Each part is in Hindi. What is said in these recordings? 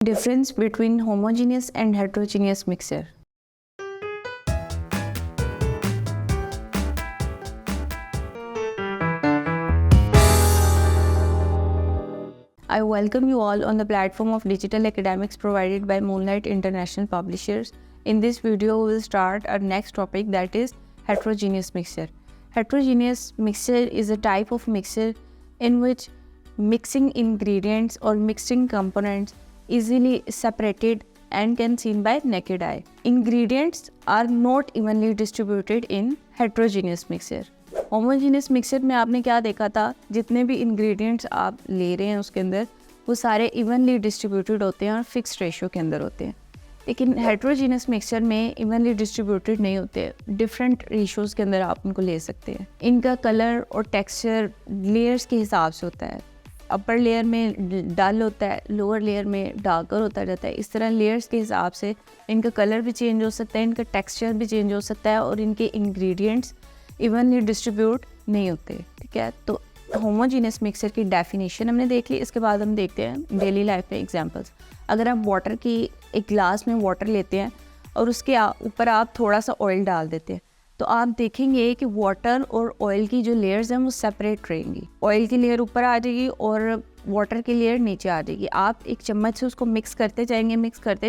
Difference between homogeneous and heterogeneous mixture. I welcome you all on the platform of digital academics provided by Moonlight International Publishers. In this video, we will start our next topic, that is heterogeneous mixture. Heterogeneous mixture is a type of mixture in which mixing ingredients or mixing components easily separated and can seen by naked eye. Ingredients are not evenly distributed in heterogeneous mixture. Homogeneous mixture में आपने क्या देखा था, जितने भी इंग्रेडिएंट्स आप ले रहे हैं उसके अंदर वो सारे इवनली डिस्ट्रीब्यूटेड होते हैं और फिक्स रेशियो के अंदर होते हैं। लेकिन हेटेरोजीनियस मिक्सचर में इवनली डिस्ट्रीब्यूटेड नहीं होते, डिफरेंट रेशियोज़ के अंदर आप उनको ले सकते हैं। इनका कलर और टेक्सचर लेयर्स के हिसाब से होता है। अपर लेयर में डल होता है, लोअर लेयर में डार्कर होता जाता है। इस तरह लेयर्स के हिसाब से इनका कलर भी चेंज हो सकता है, इनका टेक्सचर भी चेंज हो सकता है और इनके इंग्रेडिएंट्स इवनली डिस्ट्रीब्यूट नहीं होते। ठीक है, तो होमोजीनियस मिक्सचर की डेफिनेशन हमने देख ली। इसके बाद हम देखते हैं डेली लाइफ में एग्जांपल्स। अगर आप वाटर की एक ग्लास में वाटर लेते हैं और उसके ऊपर आप थोड़ा सा ऑयल डाल देते हैं, तो आप देखेंगे कि वाटर और ऑयल की जो लेयर्स हैं वो सेपरेट रहेंगी। ऑयल की लेयर ऊपर आ जाएगी और वाटर की लेयर नीचे आ जाएगी। आप एक चम्मच से उसको मिक्स करते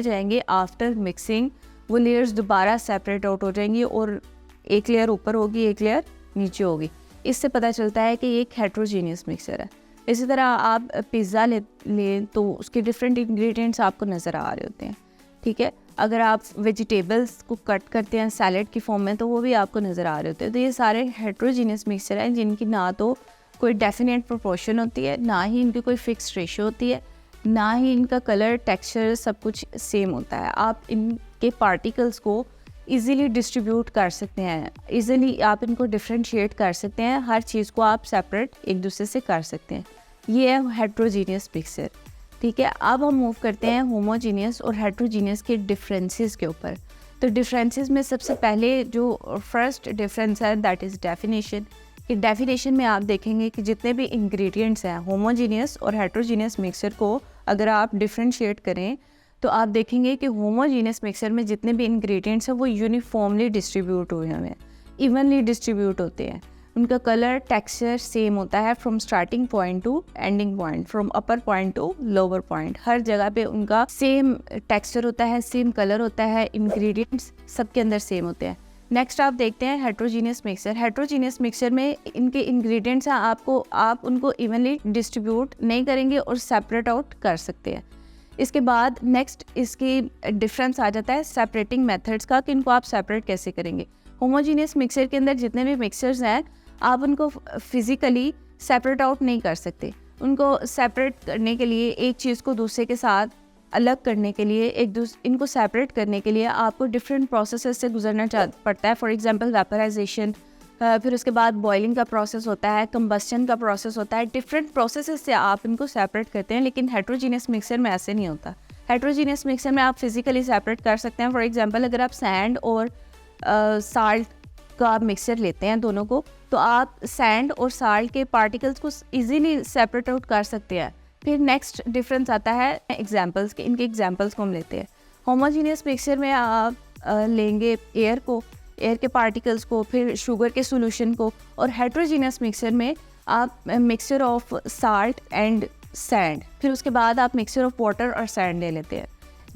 जाएंगे। आफ्टर मिक्सिंग वो लेयर्स दोबारा सेपरेट आउट हो जाएंगी और एक लेयर ऊपर होगी, एक लेयर नीचे होगी। इससे पता चलता है कि ये एक हेटेरोजीनियस मिक्सचर है। इसी तरह आप पिज़्ज़ा लें तो उसके डिफरेंट इंग्रेडिएंट्स आपको नज़र आ रहे होते हैं। ठीक है, अगर आप वेजिटेबल्स को कट करते हैं सैलेड की फॉर्म में तो वो भी आपको नज़र आ रहे होते हैं। तो ये सारे हेटेरोजीनियस मिक्सचर हैं जिनकी ना तो कोई डेफिनेट प्रोपोर्शन होती है, ना ही इनकी कोई फिक्स रेशियो होती है, ना ही इनका कलर टेक्सचर सब कुछ सेम होता है। आप इनके पार्टिकल्स को ईज़िली डिस्ट्रीब्यूट कर सकते हैं, ईज़िली आप इनको डिफ्रेंशिएट कर सकते हैं, हर चीज़ को आप सेपरेट एक दूसरे से कर सकते हैं। ये है हेटेरोजीनियस मिक्सचर। ठीक है, अब हम मूव करते हैं होमोजीनियस और हेटेरोजीनियस के डिफरेंसेस के ऊपर। तो डिफरेंसेस में सबसे पहले जो फर्स्ट डिफरेंस है दैट इज़ डेफिनेशन। कि डेफिनेशन में आप देखेंगे कि जितने भी इंग्रेडिएंट्स हैं होमोजीनियस और हेटेरोजीनियस मिक्सचर को अगर आप डिफ्रेंशिएट करें तो आप देखेंगे कि होमोजीनियस मिक्सचर में जितने भी इंग्रेडिएंट्स हैं वो यूनिफॉर्मली डिस्ट्रीब्यूट हुए हैं, इवनली डिस्ट्रीब्यूट होते हैं। उनका कलर टेक्सचर सेम होता है from starting point to ending point, from upper point to lower point. हर जगह पे उनका सेम टेक्सचर होता है, सेम कलर होता है, इंग्रेडिएंट्स सबके अंदर सेम होते हैं। नेक्स्ट आप देखते हैं हेटेरोजीनियस मिक्सचर। हेटेरोजीनियस मिक्सचर में इनके इंग्रेडिएंट्स हैं आप उनको इवनली डिस्ट्रीब्यूट नहीं करेंगे और सेपरेट आउट कर सकते हैं। इसके बाद नेक्स्ट इसकी डिफरेंस आ जाता है सेपरेटिंग मेथड्स का, कि इनको आप सेपरेट कैसे करेंगे। होमोजीनियस मिक्सचर के अंदर जितने भी मिक्सचर्स हैं आप उनको फिज़िकली सेपरेट आउट नहीं कर सकते। उनको सेपरेट करने के लिए, एक चीज़ को दूसरे के साथ अलग करने के लिए, इनको सेपरेट करने के लिए आपको डिफरेंट प्रोसेसेस से गुजरना पड़ता है। फॉर एग्जांपल वेपराइजेशन, फिर उसके बाद बॉइलिंग का प्रोसेस होता है, कंबस्शन का प्रोसेस होता है। डिफरेंट प्रोसेसेस से आप इनको सेपरेट करते हैं, लेकिन हेटेरोजीनियस मिक्सचर में ऐसे नहीं होता। हेटेरोजीनियस मिक्सचर में आप फिजिकली सेपरेट कर सकते हैं। फॉर एग्जांपल अगर आप सैंड और साल्ट का मिक्सचर लेते हैं दोनों को, तो आप सैंड और साल्ट के पार्टिकल्स को इजीली सेपरेट आउट कर सकते हैं। फिर नेक्स्ट डिफरेंस आता है एग्जाम्पल्स के। इनके एग्जाम्पल्स को हम लेते हैं। होमोजीनियस मिक्सचर में आप लेंगे एयर के पार्टिकल्स को, फिर शुगर के सॉल्यूशन को, और हेटेरोजीनियस मिक्सचर में आप mixture of salt and sand, फिर उसके बाद आप मिक्सचर ऑफ वाटर और सैंड ले लेते हैं।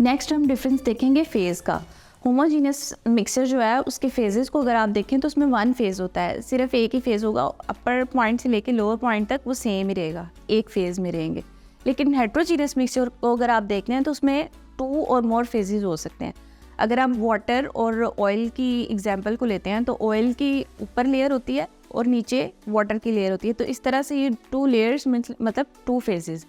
नेक्स्ट हम डिफरेंस देखेंगे फेज़ का। होमोजीनियस मिक्सचर जो है उसके फेजेस को अगर आप देखें तो उसमें वन फेज़ होता है, सिर्फ एक ही फेज़ होगा। अपर पॉइंट से लेकर लोअर पॉइंट तक वो सेम ही रहेगा, एक फेज़ में रहेंगे। लेकिन हेटेरोजीनियस मिक्सचर को अगर आप देख लें तो उसमें 2 और मोर फेजेस हो सकते हैं। अगर आप वाटर और ऑयल की एग्जांपल को लेते हैं तो ऑयल की ऊपर लेयर होती है और नीचे वाटर की लेयर होती है। तो इस तरह से ये 2 लेयर्स मतलब 2 फेजेस।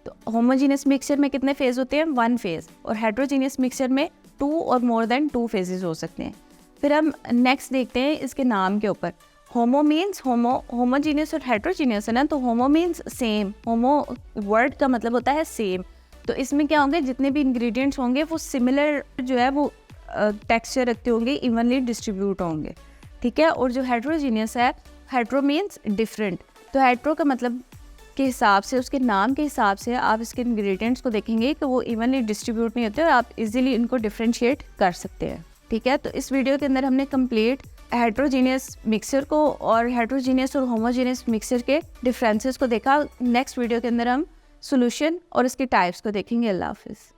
तो होमोजीनियस मिक्सचर में कितने फेज़ होते हैं? 1 फेज़। और हेटेरोजीनियस मिक्सचर में 2 और मोर देन 2 फेजेस हो सकते हैं। फिर हम नेक्स्ट देखते हैं इसके नाम के ऊपर। होमो मीन्स होमोजीनियस और हेटेरोजीनियस है ना, तो होमो मीन्स सेम। होमो वर्ड का मतलब होता है सेम। तो इसमें क्या होंगे, जितने भी इंग्रेडिएंट्स होंगे वो सिमिलर जो है वो टेक्सचर रखते होंगे, इवनली डिस्ट्रीब्यूट होंगे। ठीक है, और जो हेटेरोजीनियस है, हेटेरो मीन्स डिफरेंट। तो हेटेरो का मतलब के हिसाब से, उसके नाम के हिसाब से आप इसके इंग्रेडिएंट्स को देखेंगे कि वो इवनली डिस्ट्रीब्यूट नहीं होते और आप इजीली इनको डिफरेंशिएट कर सकते हैं। ठीक है, तो इस वीडियो के अंदर हमने कंप्लीट हेट्रोजीनियस मिक्सर को और हेट्रोजीनियस और होमोजीनियस मिक्सर के डिफरेंसेस को देखा। नेक्स्ट वीडियो के अंदर हम सॉल्यूशन और इसके टाइप्स को देखेंगे। अल्लाह हाफिज़।